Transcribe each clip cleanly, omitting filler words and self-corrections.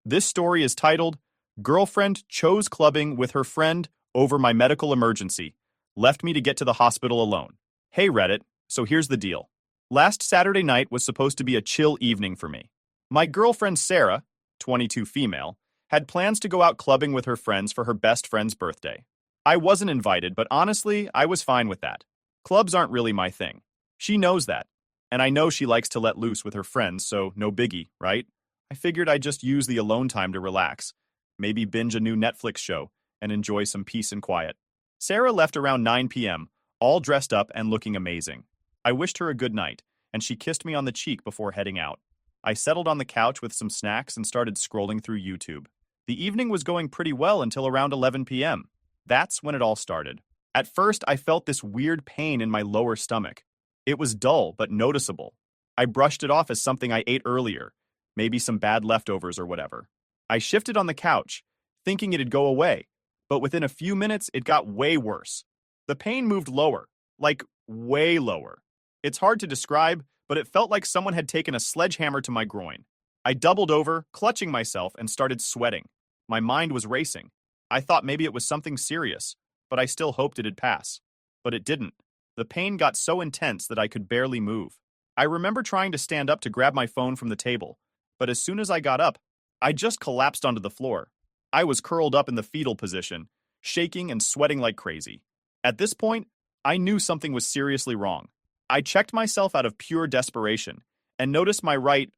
This story is titled, Girlfriend Chose Clubbing with Her Friend Over My Medical Emergency. Left me to get to the hospital alone. Hey Reddit, so here's the deal. Last Saturday night was supposed to be a chill evening for me. My girlfriend Sarah, 22 female, had plans to go out clubbing with her friends for her best friend's birthday. I wasn't invited, but honestly, I was fine with that. Clubs aren't really my thing. She knows that. And I know she likes to let loose with her friends, so no biggie, right? I figured I'd just use the alone time to relax, maybe binge a new Netflix show, and enjoy some peace and quiet. Sarah left around 9 p.m., all dressed up and looking amazing. I wished her a good night, and she kissed me on the cheek before heading out. I settled on the couch with some snacks and started scrolling through YouTube. The evening was going pretty well until around 11 p.m. That's when it all started. At first, I felt this weird pain in my lower stomach. It was dull but noticeable. I brushed it off as something I ate earlier, maybe some bad leftovers or whatever. I shifted on the couch, thinking it'd go away, but within a few minutes, it got way worse. The pain moved lower, like way lower. It's hard to describe, but it felt like someone had taken a sledgehammer to my groin. I doubled over, clutching myself, and started sweating. My mind was racing. I thought maybe it was something serious, but I still hoped it'd pass. But it didn't. The pain got so intense that I could barely move. I remember trying to stand up to grab my phone from the table, but as soon as I got up, I just collapsed onto the floor. I was curled up in the fetal position, shaking and sweating like crazy. At this point, I knew something was seriously wrong. I checked myself out of pure desperation and noticed my right,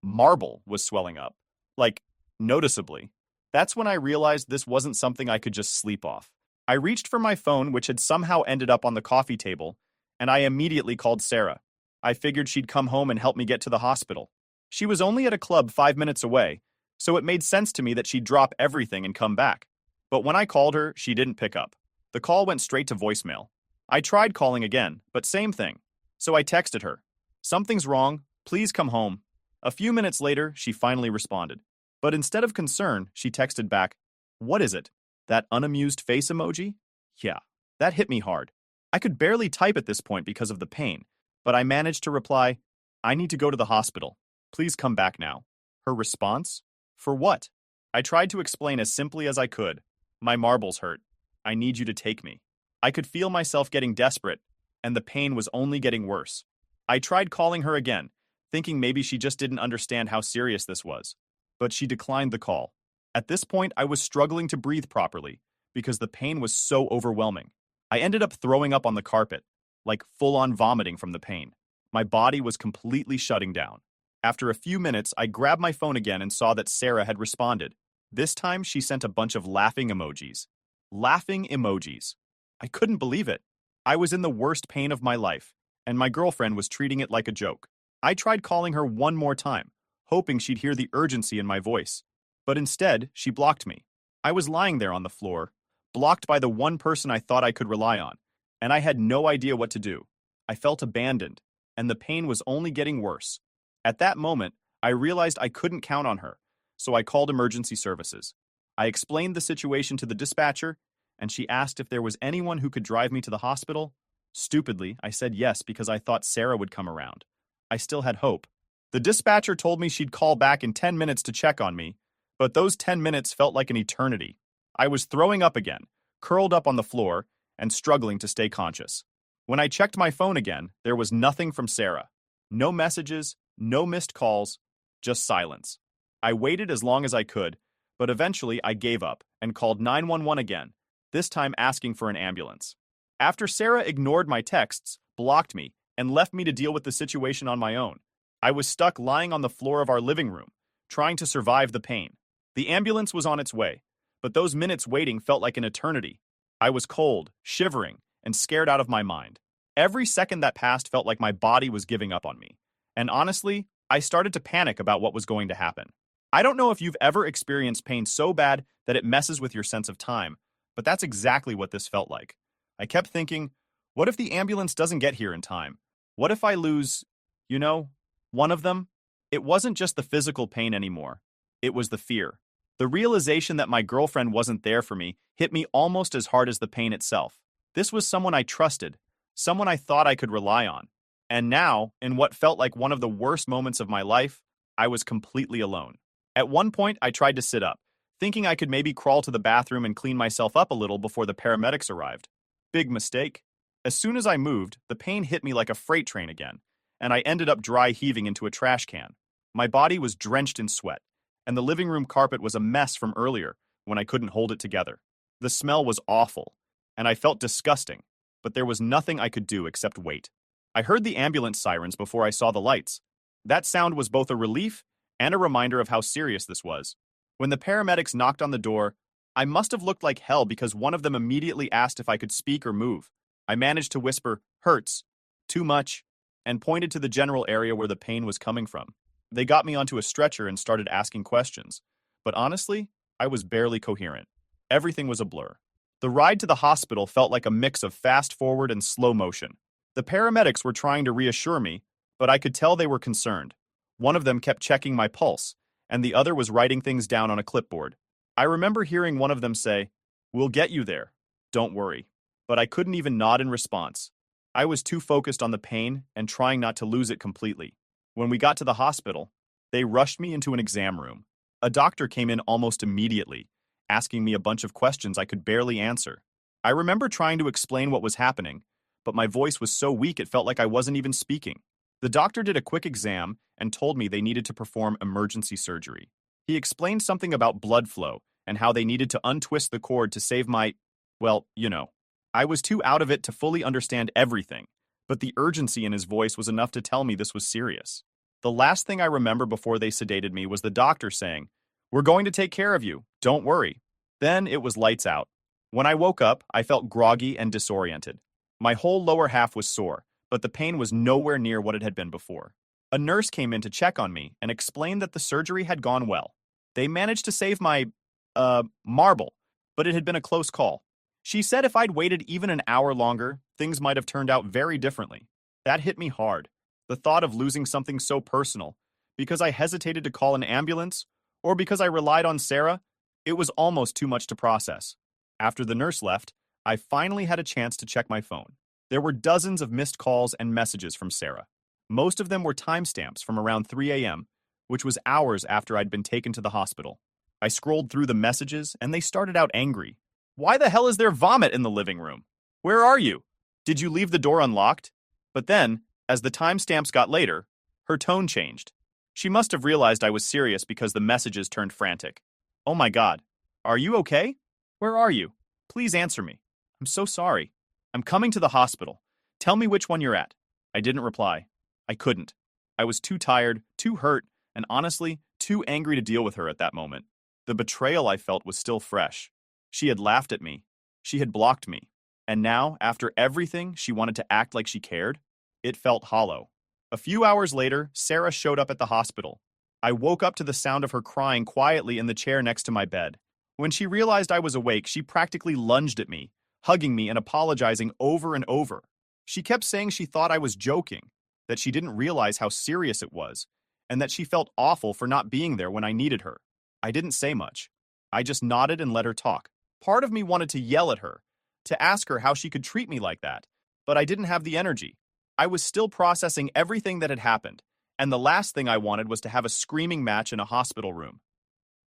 marble was swelling up. Like, noticeably. That's when I realized this wasn't something I could just sleep off. I reached for my phone, which had somehow ended up on the coffee table, and I immediately called Sarah. I figured she'd come home and help me get to the hospital. She was only at a club 5 minutes away, so it made sense to me that she'd drop everything and come back. But when I called her, she didn't pick up. The call went straight to voicemail. I tried calling again, but same thing. So I texted her. Something's wrong, please come home. A few minutes later, she finally responded. But instead of concern, she texted back, "What is it? That unamused face emoji?" Yeah, that hit me hard. I could barely type at this point because of the pain, but I managed to reply, "I need to go to the hospital. Please come back now." Her response? For what? I tried to explain as simply as I could. My marbles hurt. I need you to take me. I could feel myself getting desperate, and the pain was only getting worse. I tried calling her again, thinking maybe she just didn't understand how serious this was. But she declined the call. At this point, I was struggling to breathe properly because the pain was so overwhelming. I ended up throwing up on the carpet, like full-on vomiting from the pain. My body was completely shutting down. After a few minutes, I grabbed my phone again and saw that Sarah had responded. This time, she sent a bunch of laughing emojis. Laughing emojis. I couldn't believe it. I was in the worst pain of my life, and my girlfriend was treating it like a joke. I tried calling her one more time, hoping she'd hear the urgency in my voice. But instead, she blocked me. I was lying there on the floor, blocked by the one person I thought I could rely on, and I had no idea what to do. I felt abandoned, and the pain was only getting worse. At that moment, I realized I couldn't count on her, so I called emergency services. I explained the situation to the dispatcher, and she asked if there was anyone who could drive me to the hospital. Stupidly, I said yes because I thought Sarah would come around. I still had hope. The dispatcher told me she'd call back in 10 minutes to check on me, but those 10 minutes felt like an eternity. I was throwing up again, curled up on the floor, and struggling to stay conscious. When I checked my phone again, there was nothing from Sarah. No messages, no missed calls, just silence. I waited as long as I could, but eventually I gave up and called 911 again, this time asking for an ambulance. After Sarah ignored my texts, blocked me, and left me to deal with the situation on my own, I was stuck lying on the floor of our living room, trying to survive the pain. The ambulance was on its way, but those minutes waiting felt like an eternity. I was cold, shivering, and scared out of my mind. Every second that passed felt like my body was giving up on me. And honestly, I started to panic about what was going to happen. I don't know if you've ever experienced pain so bad that it messes with your sense of time, but that's exactly what this felt like. I kept thinking, what if the ambulance doesn't get here in time? What if I lose, one of them? It wasn't just the physical pain anymore. It was the fear. The realization that my girlfriend wasn't there for me hit me almost as hard as the pain itself. This was someone I trusted, someone I thought I could rely on. And now, in what felt like one of the worst moments of my life, I was completely alone. At one point, I tried to sit up, thinking I could maybe crawl to the bathroom and clean myself up a little before the paramedics arrived. Big mistake. As soon as I moved, the pain hit me like a freight train again, and I ended up dry heaving into a trash can. My body was drenched in sweat, and the living room carpet was a mess from earlier when I couldn't hold it together. The smell was awful, and I felt disgusting, but there was nothing I could do except wait. I heard the ambulance sirens before I saw the lights. That sound was both a relief and a reminder of how serious this was. When the paramedics knocked on the door, I must have looked like hell because one of them immediately asked if I could speak or move. I managed to whisper, "Hurts. Too much," and pointed to the general area where the pain was coming from. They got me onto a stretcher and started asking questions. But honestly, I was barely coherent. Everything was a blur. The ride to the hospital felt like a mix of fast forward and slow motion. The paramedics were trying to reassure me, but I could tell they were concerned. One of them kept checking my pulse, and the other was writing things down on a clipboard. I remember hearing one of them say, "We'll get you there. Don't worry." But I couldn't even nod in response. I was too focused on the pain and trying not to lose it completely. When we got to the hospital, they rushed me into an exam room. A doctor came in almost immediately, asking me a bunch of questions I could barely answer. I remember trying to explain what was happening, but my voice was so weak it felt like I wasn't even speaking. The doctor did a quick exam and told me they needed to perform emergency surgery. He explained something about blood flow and how they needed to untwist the cord to save my, well, you know. I was too out of it to fully understand everything, but the urgency in his voice was enough to tell me this was serious. The last thing I remember before they sedated me was the doctor saying, "We're going to take care of you, don't worry." Then it was lights out. When I woke up, I felt groggy and disoriented. My whole lower half was sore, but the pain was nowhere near what it had been before. A nurse came in to check on me and explained that the surgery had gone well. They managed to save my, marble, but it had been a close call. She said if I'd waited even an hour longer, things might have turned out very differently. That hit me hard. The thought of losing something so personal, because I hesitated to call an ambulance, or because I relied on Sarah, it was almost too much to process. After the nurse left, I finally had a chance to check my phone. There were dozens of missed calls and messages from Sarah. Most of them were timestamps from around 3 a.m., which was hours after I'd been taken to the hospital. I scrolled through the messages, and they started out angry. "Why the hell is there vomit in the living room? Where are you? Did you leave the door unlocked?" But then, as the timestamps got later, her tone changed. She must have realized I was serious because the messages turned frantic. "Oh my God. Are you okay? Where are you? Please answer me. I'm so sorry. I'm coming to the hospital. Tell me which one you're at." I didn't reply. I couldn't. I was too tired, too hurt, and honestly, too angry to deal with her at that moment. The betrayal I felt was still fresh. She had laughed at me. She had blocked me. And now, after everything, she wanted to act like she cared? It felt hollow. A few hours later, Sarah showed up at the hospital. I woke up to the sound of her crying quietly in the chair next to my bed. When she realized I was awake, she practically lunged at me, hugging me and apologizing over and over. She kept saying she thought I was joking, that she didn't realize how serious it was, and that she felt awful for not being there when I needed her. I didn't say much. I just nodded and let her talk. Part of me wanted to yell at her, to ask her how she could treat me like that, but I didn't have the energy. I was still processing everything that had happened, and the last thing I wanted was to have a screaming match in a hospital room.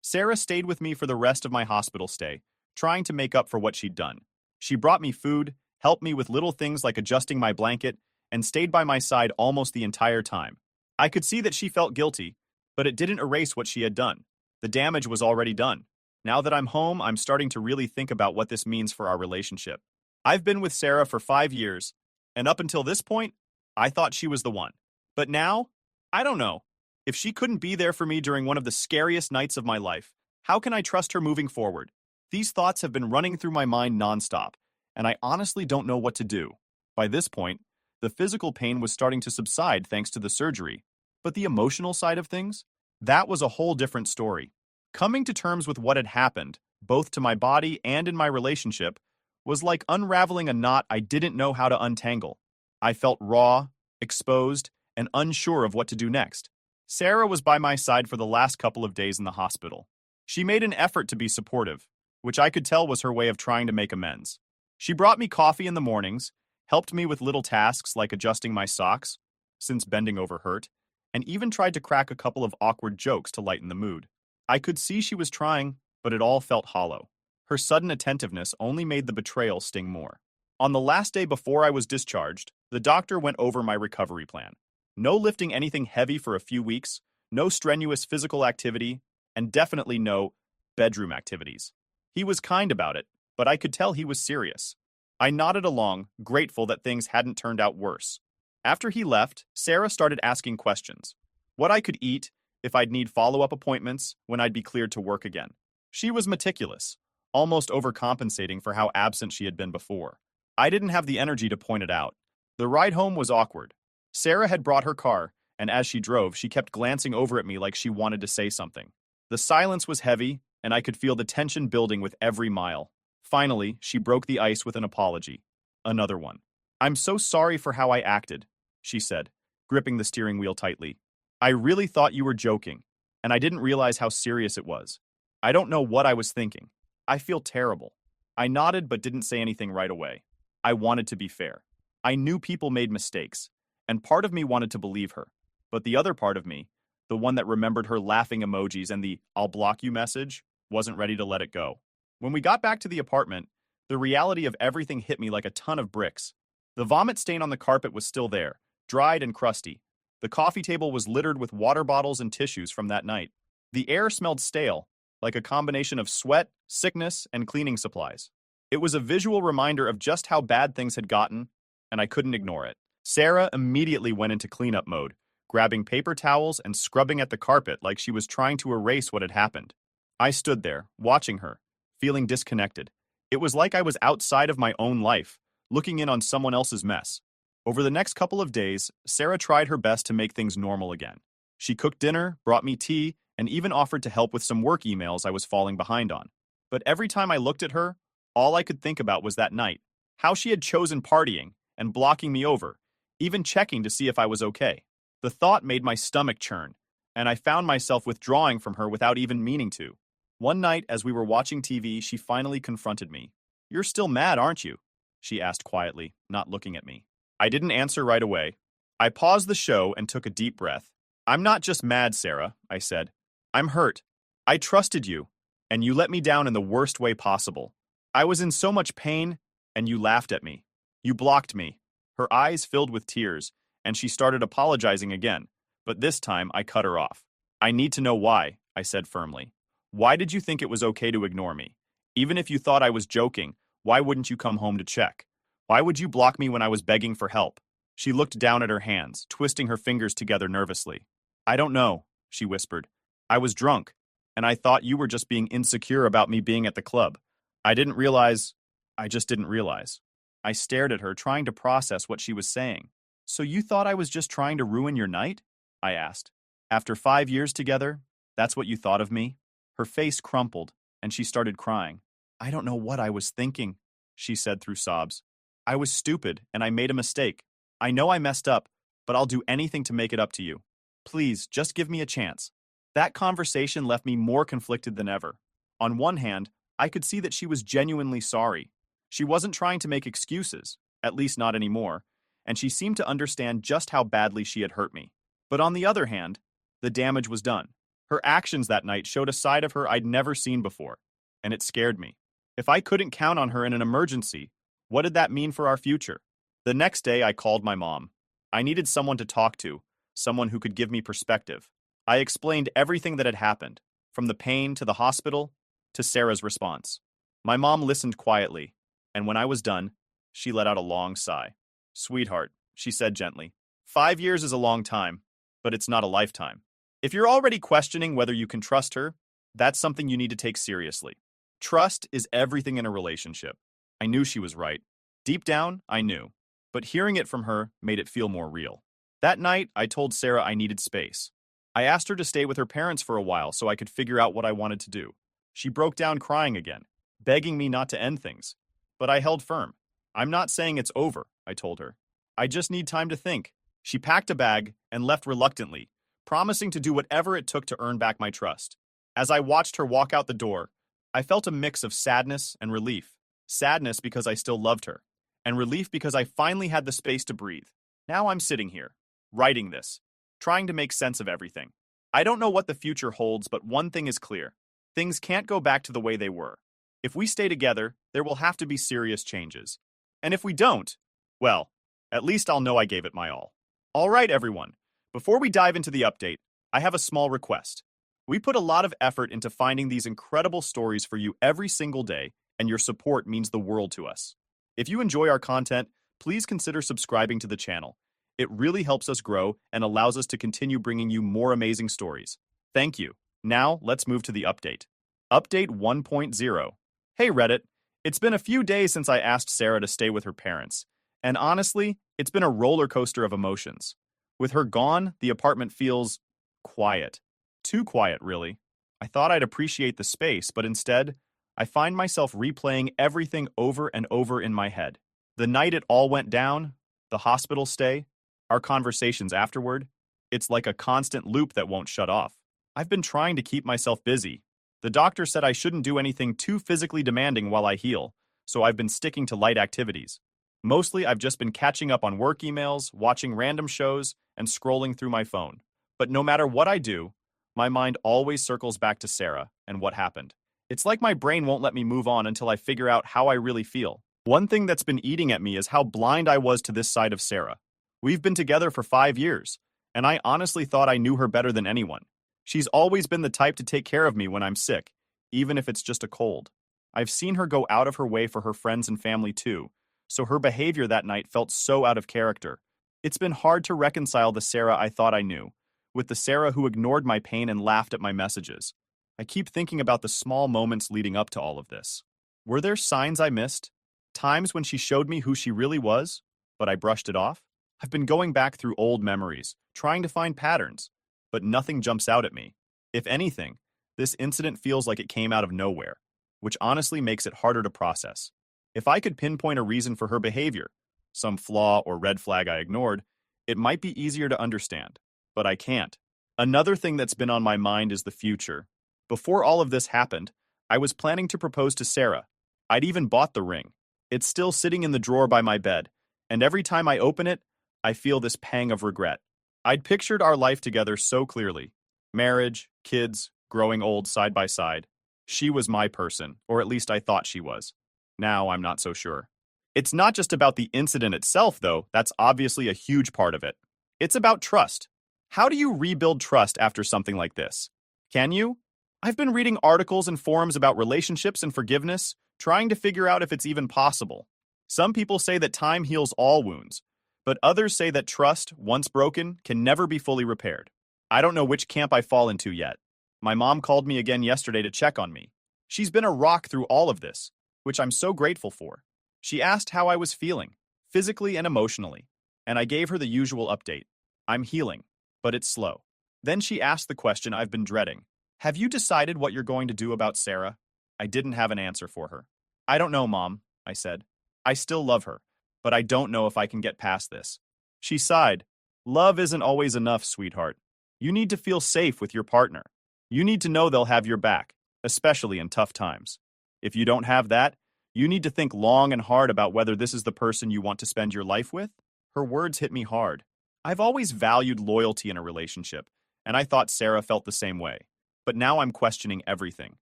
Sarah stayed with me for the rest of my hospital stay, trying to make up for what she'd done. She brought me food, helped me with little things like adjusting my blanket, and stayed by my side almost the entire time. I could see that she felt guilty, but it didn't erase what she had done. The damage was already done. Now that I'm home, I'm starting to really think about what this means for our relationship. I've been with Sarah for 5 years, and up until this point, I thought she was the one. But now, I don't know. If she couldn't be there for me during one of the scariest nights of my life, how can I trust her moving forward? These thoughts have been running through my mind nonstop, and I honestly don't know what to do. By this point, the physical pain was starting to subside thanks to the surgery, but the emotional side of things? That was a whole different story. Coming to terms with what had happened, both to my body and in my relationship, was like unraveling a knot I didn't know how to untangle. I felt raw, exposed, and unsure of what to do next. Sarah was by my side for the last couple of days in the hospital. She made an effort to be supportive, which I could tell was her way of trying to make amends. She brought me coffee in the mornings, helped me with little tasks like adjusting my socks, since bending over hurt, and even tried to crack a couple of awkward jokes to lighten the mood. I could see she was trying, but it all felt hollow. Her sudden attentiveness only made the betrayal sting more. On the last day before I was discharged, the doctor went over my recovery plan. No lifting anything heavy for a few weeks, no strenuous physical activity, and definitely no bedroom activities. He was kind about it, but I could tell he was serious. I nodded along, grateful that things hadn't turned out worse. After he left, Sarah started asking questions. What I could eat, if I'd need follow-up appointments, when I'd be cleared to work again. She was meticulous, almost overcompensating for how absent she had been before. I didn't have the energy to point it out. The ride home was awkward. Sarah had brought her car, and as she drove, she kept glancing over at me like she wanted to say something. The silence was heavy, and I could feel the tension building with every mile. Finally, she broke the ice with an apology. Another one. "I'm so sorry for how I acted," she said, gripping the steering wheel tightly. "I really thought you were joking, and I didn't realize how serious it was. I don't know what I was thinking. I feel terrible." I nodded but didn't say anything right away. I wanted to be fair. I knew people made mistakes, and part of me wanted to believe her. But the other part of me, the one that remembered her laughing emojis and the "I'll block you" message, wasn't ready to let it go. When we got back to the apartment, the reality of everything hit me like a ton of bricks. The vomit stain on the carpet was still there, dried and crusty. The coffee table was littered with water bottles and tissues from that night. The air smelled stale, like a combination of sweat, sickness, and cleaning supplies. It was a visual reminder of just how bad things had gotten, and I couldn't ignore it. Sarah immediately went into cleanup mode, grabbing paper towels and scrubbing at the carpet like she was trying to erase what had happened. I stood there, watching her, feeling disconnected. It was like I was outside of my own life, looking in on someone else's mess. Over the next couple of days, Sarah tried her best to make things normal again. She cooked dinner, brought me tea, and even offered to help with some work emails I was falling behind on. But every time I looked at her, all I could think about was that night, how she had chosen partying and blocking me over, even checking to see if I was okay. The thought made my stomach churn, and I found myself withdrawing from her without even meaning to. One night, as we were watching TV, she finally confronted me. "You're still mad, aren't you?" she asked quietly, not looking at me. I didn't answer right away. I paused the show and took a deep breath. "I'm not just mad, Sarah," I said. "I'm hurt. I trusted you, and you let me down in the worst way possible. I was in so much pain, and you laughed at me. You blocked me." Her eyes filled with tears, and she started apologizing again, but this time I cut her off. "I need to know why," I said firmly. "Why did you think it was okay to ignore me? Even if you thought I was joking, why wouldn't you come home to check? Why would you block me when I was begging for help?" She looked down at her hands, twisting her fingers together nervously. "I don't know," she whispered. "I was drunk, and I thought you were just being insecure about me being at the club. I just didn't realize." I stared at her, trying to process what she was saying. "So you thought I was just trying to ruin your night?" I asked. "After 5 years together, that's what you thought of me?" Her face crumpled, and she started crying. "I don't know what I was thinking," she said through sobs. "I was stupid, and I made a mistake. I know I messed up, but I'll do anything to make it up to you. Please, just give me a chance." That conversation left me more conflicted than ever. On one hand, I could see that she was genuinely sorry. She wasn't trying to make excuses, at least not anymore, and she seemed to understand just how badly she had hurt me. But on the other hand, the damage was done. Her actions that night showed a side of her I'd never seen before, and it scared me. If I couldn't count on her in an emergency, what did that mean for our future? The next day, I called my mom. I needed someone to talk to, someone who could give me perspective. I explained everything that had happened, from the pain to the hospital to Sarah's response. My mom listened quietly, and when I was done, she let out a long sigh. "Sweetheart," she said gently, 5 years is a long time, but it's not a lifetime. If you're already questioning whether you can trust her, that's something you need to take seriously. Trust is everything in a relationship. I knew she was right. Deep down, I knew. But hearing it from her made it feel more real. That night, I told Sarah I needed space. I asked her to stay with her parents for a while so I could figure out what I wanted to do. She broke down crying again, begging me not to end things. But I held firm. "I'm not saying it's over," I told her. "I just need time to think." She packed a bag and left reluctantly, promising to do whatever it took to earn back my trust. As I watched her walk out the door, I felt a mix of sadness and relief. Sadness because I still loved her, and relief because I finally had the space to breathe. Now I'm sitting here, writing this, trying to make sense of everything. I don't know what the future holds, but one thing is clear. Things can't go back to the way they were. If we stay together, there will have to be serious changes. And if we don't, well, at least I'll know I gave it my all. All right, everyone. Before we dive into the update, I have a small request. We put a lot of effort into finding these incredible stories for you every single day, and your support means the world to us. If you enjoy our content, please consider subscribing to the channel. It really helps us grow and allows us to continue bringing you more amazing stories. Thank you. Now, let's move to the update. Update 1.0. Hey Reddit, it's been a few days since I asked Sarah to stay with her parents, and honestly, it's been a roller coaster of emotions. With her gone, the apartment feels quiet. Too quiet, really. I thought I'd appreciate the space, but instead, I find myself replaying everything over and over in my head. The night it all went down, the hospital stay, our conversations afterward, it's like a constant loop that won't shut off. I've been trying to keep myself busy. The doctor said I shouldn't do anything too physically demanding while I heal, so I've been sticking to light activities. Mostly, I've just been catching up on work emails, watching random shows, and scrolling through my phone. But no matter what I do, my mind always circles back to Sarah and what happened. It's like my brain won't let me move on until I figure out how I really feel. One thing that's been eating at me is how blind I was to this side of Sarah. We've been together for 5 years, and I honestly thought I knew her better than anyone. She's always been the type to take care of me when I'm sick, even if it's just a cold. I've seen her go out of her way for her friends and family too, so her behavior that night felt so out of character. It's been hard to reconcile the Sarah I thought I knew with the Sarah who ignored my pain and laughed at my messages. I keep thinking about the small moments leading up to all of this. Were there signs I missed? Times when she showed me who she really was, but I brushed it off? I've been going back through old memories, trying to find patterns, but nothing jumps out at me. If anything, this incident feels like it came out of nowhere, which honestly makes it harder to process. If I could pinpoint a reason for her behavior, some flaw or red flag I ignored, it might be easier to understand. But I can't. Another thing that's been on my mind is the future. Before all of this happened, I was planning to propose to Sarah. I'd even bought the ring. It's still sitting in the drawer by my bed, and every time I open it, I feel this pang of regret. I'd pictured our life together so clearly. Marriage, kids, growing old side by side. She was my person, or at least I thought she was. Now I'm not so sure. It's not just about the incident itself, though. That's obviously a huge part of it. It's about trust. How do you rebuild trust after something like this? Can you? I've been reading articles and forums about relationships and forgiveness, trying to figure out if it's even possible. Some people say that time heals all wounds, but others say that trust, once broken, can never be fully repaired. I don't know which camp I fall into yet. My mom called me again yesterday to check on me. She's been a rock through all of this, which I'm so grateful for. She asked how I was feeling, physically and emotionally, and I gave her the usual update. I'm healing, but it's slow. Then she asked the question I've been dreading. Have you decided what you're going to do about Sarah? I didn't have an answer for her. I don't know, Mom, I said. I still love her, but I don't know if I can get past this. She sighed. Love isn't always enough, sweetheart. You need to feel safe with your partner. You need to know they'll have your back, especially in tough times. If you don't have that, you need to think long and hard about whether this is the person you want to spend your life with. Her words hit me hard. I've always valued loyalty in a relationship, and I thought Sarah felt the same way. But now I'm questioning everything.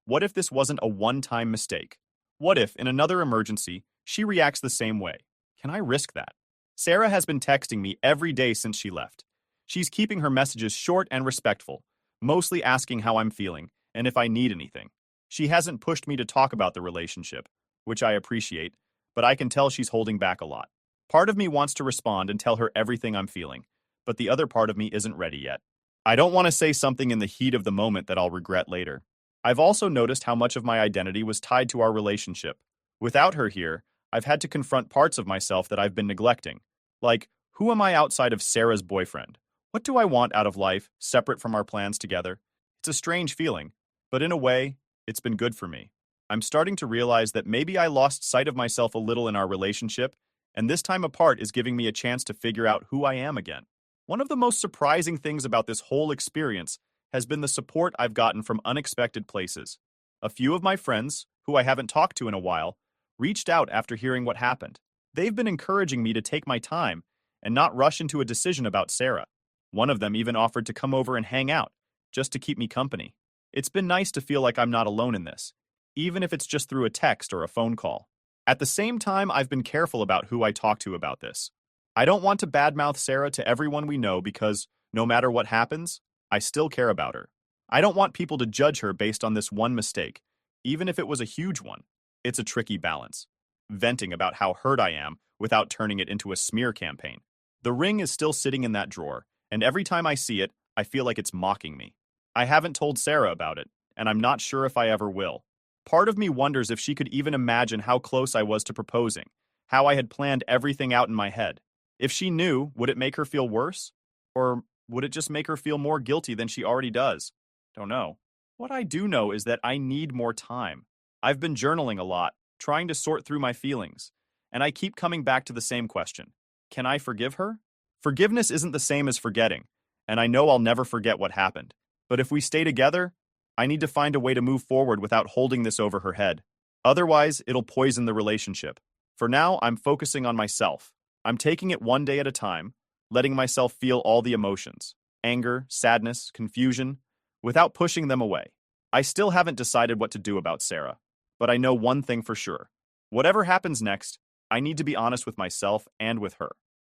What if this wasn't a one-time mistake? What if, in another emergency, she reacts the same way? Can I risk that? Sarah has been texting me every day since she left. She's keeping her messages short and respectful, mostly asking how I'm feeling and if I need anything. She hasn't pushed me to talk about the relationship, which I appreciate, but I can tell she's holding back a lot. Part of me wants to respond and tell her everything I'm feeling, but the other part of me isn't ready yet. I don't want to say something in the heat of the moment that I'll regret later. I've also noticed how much of my identity was tied to our relationship. Without her here, I've had to confront parts of myself that I've been neglecting. Like, who am I outside of Sarah's boyfriend? What do I want out of life, separate from our plans together? It's a strange feeling, but in a way, it's been good for me. I'm starting to realize that maybe I lost sight of myself a little in our relationship, and this time apart is giving me a chance to figure out who I am again. One of the most surprising things about this whole experience has been the support I've gotten from unexpected places. A few of my friends, who I haven't talked to in a while, reached out after hearing what happened. They've been encouraging me to take my time and not rush into a decision about Sarah. One of them even offered to come over and hang out, just to keep me company. It's been nice to feel like I'm not alone in this, even if it's just through a text or a phone call. At the same time, I've been careful about who I talk to about this. I don't want to badmouth Sarah to everyone we know because, no matter what happens, I still care about her. I don't want people to judge her based on this one mistake, even if it was a huge one. It's a tricky balance. Venting about how hurt I am without turning it into a smear campaign. The ring is still sitting in that drawer, and every time I see it, I feel like it's mocking me. I haven't told Sarah about it, and I'm not sure if I ever will. Part of me wonders if she could even imagine how close I was to proposing, how I had planned everything out in my head. If she knew, would it make her feel worse? Or would it just make her feel more guilty than she already does? Don't know. What I do know is that I need more time. I've been journaling a lot, trying to sort through my feelings, and I keep coming back to the same question. Can I forgive her? Forgiveness isn't the same as forgetting, and I know I'll never forget what happened. But if we stay together, I need to find a way to move forward without holding this over her head. Otherwise, it'll poison the relationship. For now, I'm focusing on myself. I'm taking it one day at a time, letting myself feel all the emotions, anger, sadness, confusion, without pushing them away. I still haven't decided what to do about Sarah, but I know one thing for sure. Whatever happens next, I need to be honest with myself and with her.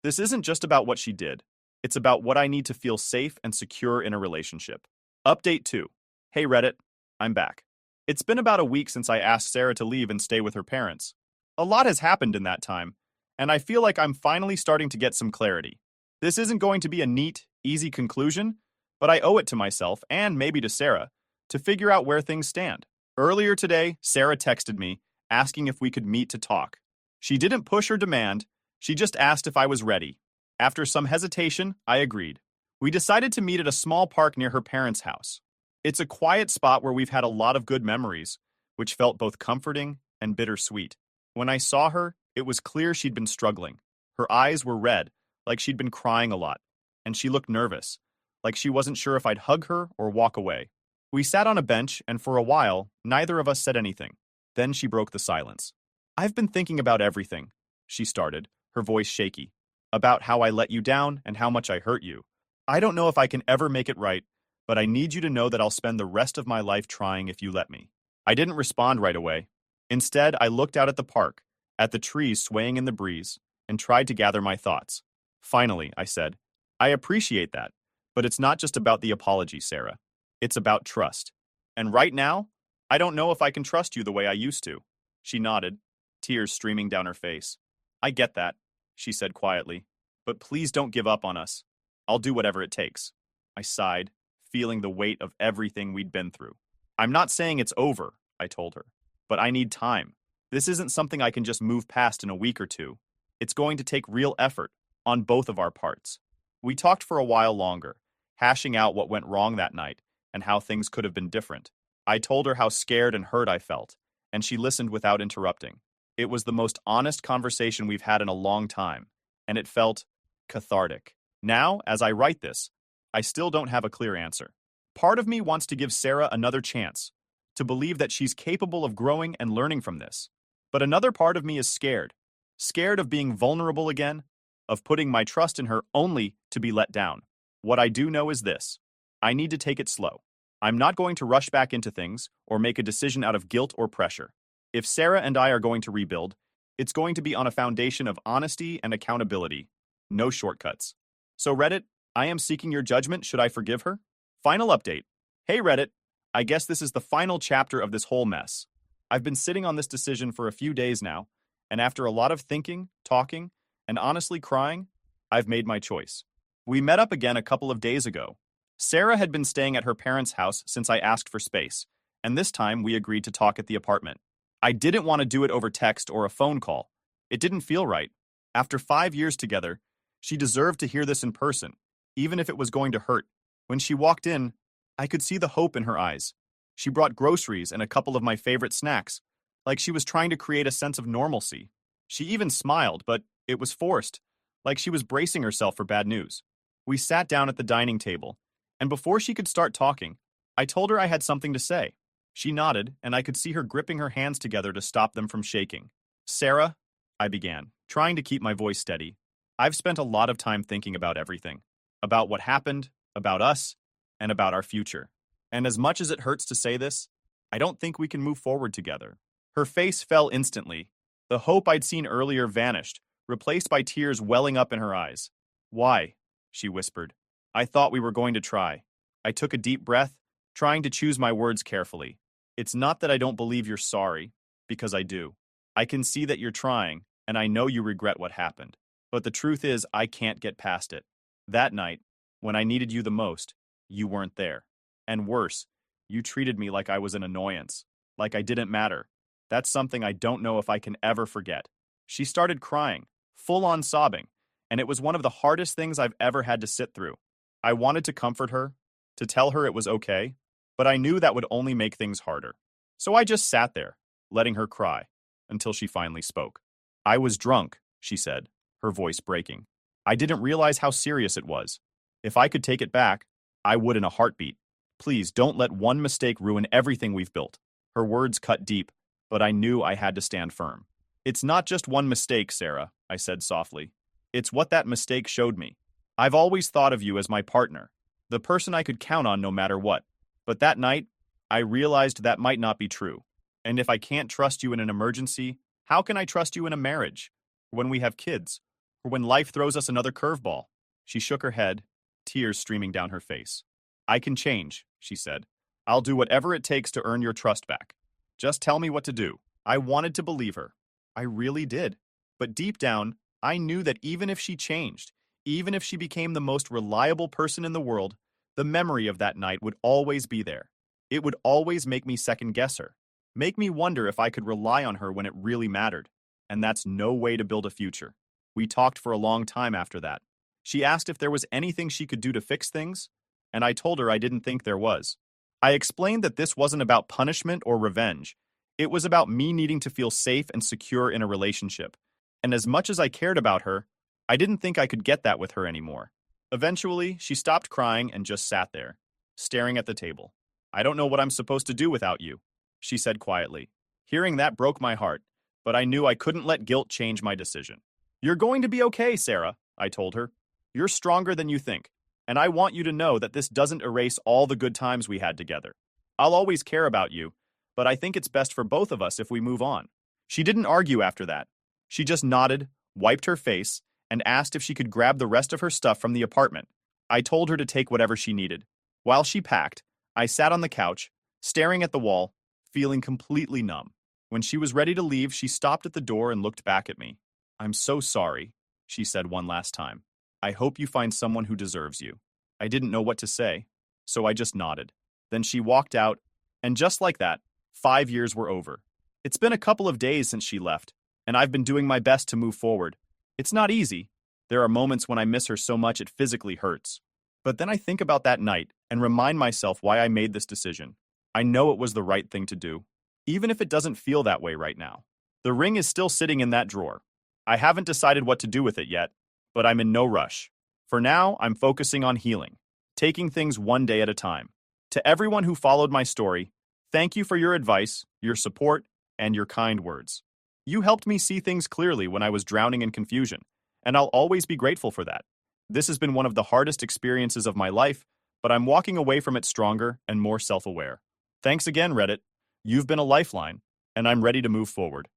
This isn't just about what she did. It's about what I need to feel safe and secure in a relationship. Update 2. Hey Reddit, I'm back. It's been about a week since I asked Sarah to leave and stay with her parents. A lot has happened in that time, and I feel like I'm finally starting to get some clarity. This isn't going to be a neat, easy conclusion, but I owe it to myself, and maybe to Sarah, to figure out where things stand. Earlier today, Sarah texted me, asking if we could meet to talk. She didn't push or demand, she just asked if I was ready. After some hesitation, I agreed. We decided to meet at a small park near her parents' house. It's a quiet spot where we've had a lot of good memories, which felt both comforting and bittersweet. When I saw her, it was clear she'd been struggling. Her eyes were red, like she'd been crying a lot, and she looked nervous, like she wasn't sure if I'd hug her or walk away. We sat on a bench, and for a while, neither of us said anything. Then she broke the silence. I've been thinking about everything, she started, her voice shaky. About how I let you down and how much I hurt you. I don't know if I can ever make it right, but I need you to know that I'll spend the rest of my life trying if you let me. I didn't respond right away. Instead, I looked out at the park, at the trees swaying in the breeze, and tried to gather my thoughts. Finally, I said, I appreciate that, but it's not just about the apology, Sarah. It's about trust. And right now, I don't know if I can trust you the way I used to. She nodded, tears streaming down her face. I get that, she said quietly, but please don't give up on us. I'll do whatever it takes. I sighed, feeling the weight of everything we'd been through. I'm not saying it's over, I told her, but I need time. This isn't something I can just move past in a week or two. It's going to take real effort on both of our parts. We talked for a while longer, hashing out what went wrong that night and how things could have been different. I told her how scared and hurt I felt, and she listened without interrupting. It was the most honest conversation we've had in a long time, and it felt cathartic. Now, as I write this, I still don't have a clear answer. Part of me wants to give Sarah another chance, to believe that she's capable of growing and learning from this. But another part of me is scared. Scared of being vulnerable again, of putting my trust in her only to be let down. What I do know is this. I need to take it slow. I'm not going to rush back into things or make a decision out of guilt or pressure. If Sarah and I are going to rebuild, it's going to be on a foundation of honesty and accountability. No shortcuts. So Reddit, I am seeking your judgment. Should I forgive her? Final update. Hey Reddit, I guess this is the final chapter of this whole mess. I've been sitting on this decision for a few days now, and after a lot of thinking, talking, and honestly crying, I've made my choice. We met up again a couple of days ago. Sarah had been staying at her parents' house since I asked for space, and this time we agreed to talk at the apartment. I didn't want to do it over text or a phone call. It didn't feel right. After 5 years together, she deserved to hear this in person, even if it was going to hurt. When she walked in, I could see the hope in her eyes. She brought groceries and a couple of my favorite snacks, like she was trying to create a sense of normalcy. She even smiled, but it was forced, like she was bracing herself for bad news. We sat down at the dining table, and before she could start talking, I told her I had something to say. She nodded, and I could see her gripping her hands together to stop them from shaking. Sarah, I began, trying to keep my voice steady. I've spent a lot of time thinking about everything. About what happened, about us, and about our future. And as much as it hurts to say this, I don't think we can move forward together. Her face fell instantly. The hope I'd seen earlier vanished, replaced by tears welling up in her eyes. Why? She whispered. I thought we were going to try. I took a deep breath, trying to choose my words carefully. It's not that I don't believe you're sorry, because I do. I can see that you're trying, and I know you regret what happened. But the truth is, I can't get past it. That night, when I needed you the most, you weren't there. And worse, you treated me like I was an annoyance, like I didn't matter. That's something I don't know if I can ever forget. She started crying, full-on sobbing, and it was one of the hardest things I've ever had to sit through. I wanted to comfort her, to tell her it was okay, but I knew that would only make things harder. So I just sat there, letting her cry, until she finally spoke. I was drunk, she said, her voice breaking. I didn't realize how serious it was. If I could take it back, I would in a heartbeat. Please don't let one mistake ruin everything we've built. Her words cut deep, but I knew I had to stand firm. It's not just one mistake, Sarah, I said softly. It's what that mistake showed me. I've always thought of you as my partner, the person I could count on no matter what. But that night, I realized that might not be true. And if I can't trust you in an emergency, how can I trust you in a marriage? When we have kids? Or when life throws us another curveball? She shook her head, tears streaming down her face. I can change, she said. I'll do whatever it takes to earn your trust back. Just tell me what to do. I wanted to believe her. I really did. But deep down, I knew that even if she changed, even if she became the most reliable person in the world, the memory of that night would always be there. It would always make me second-guess her, make me wonder if I could rely on her when it really mattered. And that's no way to build a future. We talked for a long time after that. She asked if there was anything she could do to fix things, and I told her I didn't think there was. I explained that this wasn't about punishment or revenge. It was about me needing to feel safe and secure in a relationship. And as much as I cared about her, I didn't think I could get that with her anymore. Eventually, she stopped crying and just sat there, staring at the table. I don't know what I'm supposed to do without you, she said quietly. Hearing that broke my heart, but I knew I couldn't let guilt change my decision. You're going to be okay, Sarah, I told her. You're stronger than you think, and I want you to know that this doesn't erase all the good times we had together. I'll always care about you, but I think it's best for both of us if we move on. She didn't argue after that. She just nodded, wiped her face, and asked if she could grab the rest of her stuff from the apartment. I told her to take whatever she needed. While she packed, I sat on the couch, staring at the wall, feeling completely numb. When she was ready to leave, she stopped at the door and looked back at me. I'm so sorry, she said one last time. I hope you find someone who deserves you. I didn't know what to say, so I just nodded. Then she walked out, and just like that, 5 years were over. It's been a couple of days since she left, and I've been doing my best to move forward. It's not easy. There are moments when I miss her so much it physically hurts. But then I think about that night and remind myself why I made this decision. I know it was the right thing to do, even if it doesn't feel that way right now. The ring is still sitting in that drawer. I haven't decided what to do with it yet, but I'm in no rush. For now, I'm focusing on healing, taking things one day at a time. To everyone who followed my story, thank you for your advice, your support, and your kind words. You helped me see things clearly when I was drowning in confusion, and I'll always be grateful for that. This has been one of the hardest experiences of my life, but I'm walking away from it stronger and more self-aware. Thanks again, Reddit. You've been a lifeline, and I'm ready to move forward.